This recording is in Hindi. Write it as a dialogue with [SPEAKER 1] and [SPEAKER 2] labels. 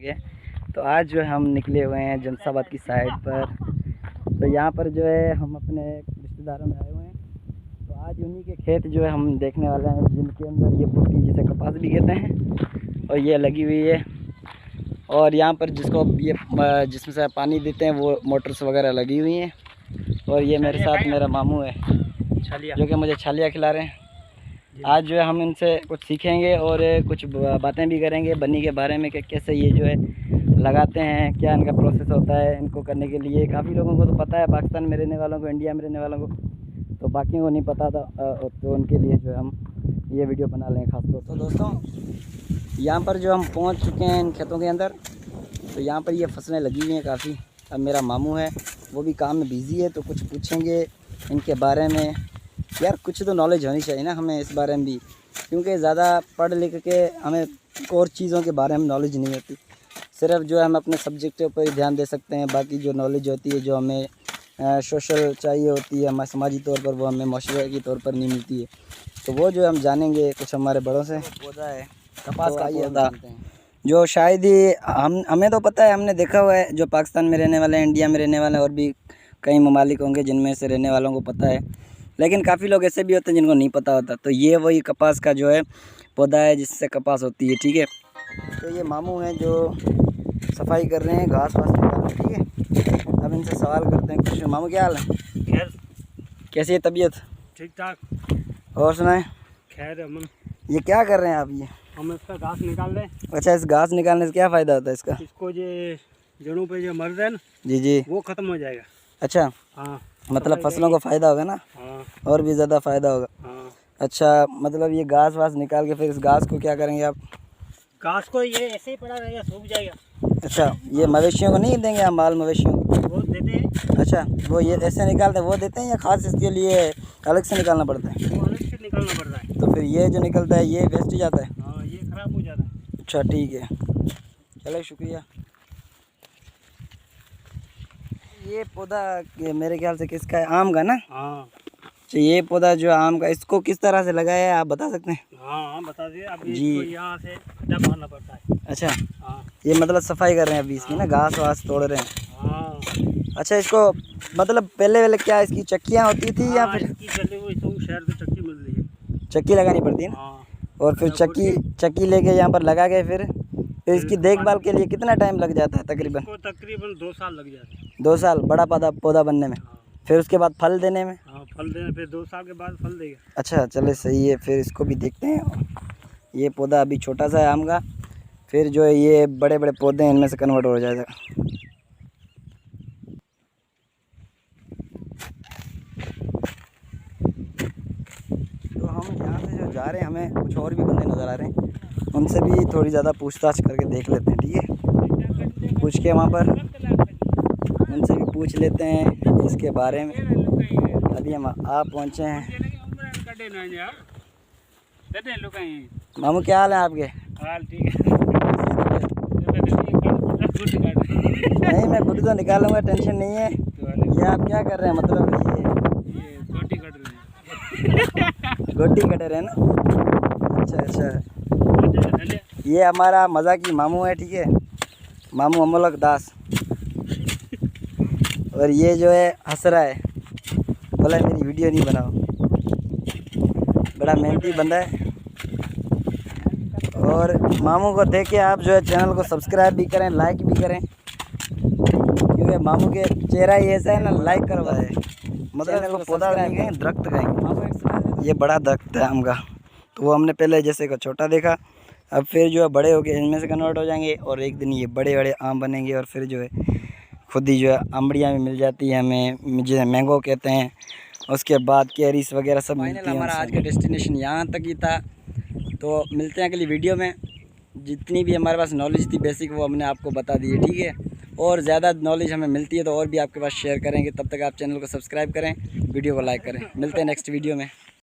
[SPEAKER 1] गए। तो आज जो है हम निकले हुए हैं जमसाबाद की साइड पर। तो यहाँ पर जो है हम अपने रिश्तेदारों में आए हुए हैं। तो आज उन्हीं के खेत जो है हम देखने वाले हैं, जिनके अंदर ये भुट्टी जिसे कपास भी कहते हैं और ये लगी हुई है। और यहाँ पर जिसको ये जिसमें से पानी देते हैं वो मोटर्स वगैरह लगी हुई हैं। और ये मेरे साथ मेरा मामू है जो कि मुझे छालिया खिला रहे हैं। आज जो है हम इनसे कुछ सीखेंगे और कुछ बातें भी करेंगे बन्नी के बारे में कि कैसे ये जो है लगाते हैं, क्या इनका प्रोसेस होता है इनको करने के लिए। काफ़ी लोगों को तो पता है, पाकिस्तान में रहने वालों को, इंडिया में रहने वालों को, तो बाकियों को नहीं पता था। तो उनके लिए जो है हम ये वीडियो बना लें खास तौर। तो दोस्तों यहाँ पर जो हम पहुँच चुके हैं इन खेतों के अंदर। तो यहाँ पर ये फसलें लगी हुई हैं काफ़ी। अब मेरा मामू है वो भी काम में बिज़ी है, तो कुछ पूछेंगे इनके बारे में। यार कुछ तो नॉलेज होनी चाहिए ना हमें इस बारे में भी, क्योंकि ज़्यादा पढ़ लिख के हमें और चीज़ों के बारे में नॉलेज नहीं होती। सिर्फ जो है हम अपने सब्जेक्ट के ऊपर ही ध्यान दे सकते हैं। बाकी जो नॉलेज होती है, जो हमें सोशल चाहिए होती है, हमारे समाजी तौर पर, वो हमें माशरे के तौर पर नहीं मिलती है। तो वो जो हम जानेंगे कुछ हमारे बड़ों से। पौधा है कपास का पौधा, जो शायद ही हमें तो पता है, हमने देखा हुआ है। जो पाकिस्तान में रहने वाले हैं, इंडिया में रहने वाले हैं, और भी कई ममालिक होंगे जिनमें से रहने वालों को पता है, लेकिन काफ़ी लोग ऐसे भी होते हैं जिनको नहीं पता होता। तो ये वही कपास का जो है पौधा है जिससे कपास होती है, ठीक है। तो ये मामू हैं जो सफाई कर रहे हैं, घास वास निकाल रहे हैं, ठीक है। अब इनसे सवाल करते हैं कुछ। मामू क्या हाल है?
[SPEAKER 2] खैर,
[SPEAKER 1] कैसी है तबीयत?
[SPEAKER 2] ठीक ठाक।
[SPEAKER 1] और सुनाएं।
[SPEAKER 2] खैर अमन।
[SPEAKER 1] ये क्या कर रहे हैं आप? ये
[SPEAKER 2] हम इसका घास निकाल रहे हैं।
[SPEAKER 1] अच्छा, इस घास निकालने से क्या फ़ायदा होता है इसका?
[SPEAKER 2] इसको ये जड़ों पे जो मर्द है ना,
[SPEAKER 1] जी
[SPEAKER 2] वो ख़त्म हो जाएगा।
[SPEAKER 1] अच्छा,
[SPEAKER 2] हाँ,
[SPEAKER 1] मतलब फसलों को फ़ायदा होगा ना?
[SPEAKER 2] हाँ,
[SPEAKER 1] और भी ज़्यादा फ़ायदा होगा।
[SPEAKER 2] हाँ।
[SPEAKER 1] अच्छा, मतलब ये घास वास निकाल के फिर इस घास को क्या करेंगे आप?
[SPEAKER 2] घास को ये ऐसे ही पड़ा रहेगा, सूख जाएगा।
[SPEAKER 1] अच्छा, ये मवेशियों को नहीं देंगे आप? माल मवेशियों को
[SPEAKER 2] वो देते हैं।
[SPEAKER 1] अच्छा, वो ये ऐसे निकालते हैं, वो देते हैं या खास इसके लिए अलग से निकालना पड़ता है?
[SPEAKER 2] वो अलग से निकालना पड़ता है।
[SPEAKER 1] तो फिर ये जो निकलता है ये वेस्ट जाता है?
[SPEAKER 2] हाँ, ये ख़राब हो जाता है।
[SPEAKER 1] अच्छा ठीक है, चलो शुक्रिया। ये पौधा मेरे ख्याल से किसका है? आम का ना?
[SPEAKER 2] हाँ।
[SPEAKER 1] अच्छा, ये पौधा जो आम का, इसको किस तरह से लगाया है आप बता सकते हैं?
[SPEAKER 2] हाँ, बता दिए। अब
[SPEAKER 1] जी।
[SPEAKER 2] इसको यहाँ से डब मारना पड़ता है।
[SPEAKER 1] अच्छा,
[SPEAKER 2] हाँ,
[SPEAKER 1] ये मतलब सफाई कर रहे हैं अभी इसकी ना, घास वास तोड़ रहे हैं।
[SPEAKER 2] हाँ।
[SPEAKER 1] अच्छा, इसको मतलब पहले क्या इसकी चक्कियाँ होती थी या
[SPEAKER 2] हाँ,
[SPEAKER 1] फिर
[SPEAKER 2] इसकी चली हुई तो शहर से चक्की मिल रही है।
[SPEAKER 1] चक्की लगानी पड़ती है ना?
[SPEAKER 2] हाँ।
[SPEAKER 1] और फिर चक्की लेके यहाँ पर लगा के फिर इसकी देखभाल के लिए कितना टाइम लग जाता है तकरीबन?
[SPEAKER 2] इसको तकरीबन 2 साल लग जाते हैं।
[SPEAKER 1] 2 साल बड़ा पौधा बनने में?
[SPEAKER 2] हाँ।
[SPEAKER 1] फिर उसके बाद फल देने में?
[SPEAKER 2] हाँ, फल देने फिर 2 साल के बाद फल देगा।
[SPEAKER 1] अच्छा चले, सही है। फिर इसको भी देखते हैं। ये पौधा अभी छोटा सा है आम का, फिर जो है ये बड़े बड़े पौधे हैं, इनमें से कन्वर्ट हो जाएगा। तो हम यहाँ से जो जा रहे हैं, हमें कुछ और भी बंदे नज़र आ रहे हैं, उनसे भी थोड़ी ज़्यादा पूछताछ करके देख लेते हैं, ठीक है। पूछ के वहाँ पर उनसे भी पूछ लेते हैं इसके बारे में। अभी हम आप पहुँचे हैं। मामू क्या हाल है आपके?
[SPEAKER 2] हाल ठीक है।
[SPEAKER 1] नहीं, मैं खुद तो निकालूंगा, टेंशन नहीं है। ये आप क्या कर रहे हैं? मतलब ये
[SPEAKER 2] गोटी कट रहे हैं।
[SPEAKER 1] गोटी कट रहे हैं ना? अच्छा, ये हमारा मजाकी मामू है, ठीक है। मामू अमोलक दास। और ये जो है हंस रहा है, बोला मेरी वीडियो नहीं बनाओ। बड़ा मेहनती बंदा है। और मामू को देख के आप जो है चैनल को सब्सक्राइब भी करें, लाइक भी करें, क्योंकि मामू के चेहरा ही ऐसा है ना, लाइक करवा है। मतलब को पौधा कहेंगे, दरख्त कहेंगे। ये बड़ा दरख्त है आम का, तो वो हमने पहले जैसे को छोटा देखा, अब फिर जो है बड़े हो गए, इनमें से कन्वर्ट हो जाएंगे और एक दिन ये बड़े बड़े आम बनेंगे। और फिर जो है खुद ही जो है अमड़ियाँ भी मिल जाती है हमें, जिसे मैंगो कहते हैं। उसके बाद कैरीस वगैरह सब मिलती है। हमारा आज का डेस्टिनेशन यहाँ तक ही था। तो मिलते हैं अगली वीडियो में। जितनी भी हमारे पास नॉलेज थी बेसिक, वो हमने आपको बता दी है, ठीक है। और ज़्यादा नॉलेज हमें मिलती है तो और भी आपके पास शेयर करेंगे। तब तक आप चैनल को सब्सक्राइब करें, वीडियो को लाइक करें। मिलते हैं नेक्स्ट वीडियो में।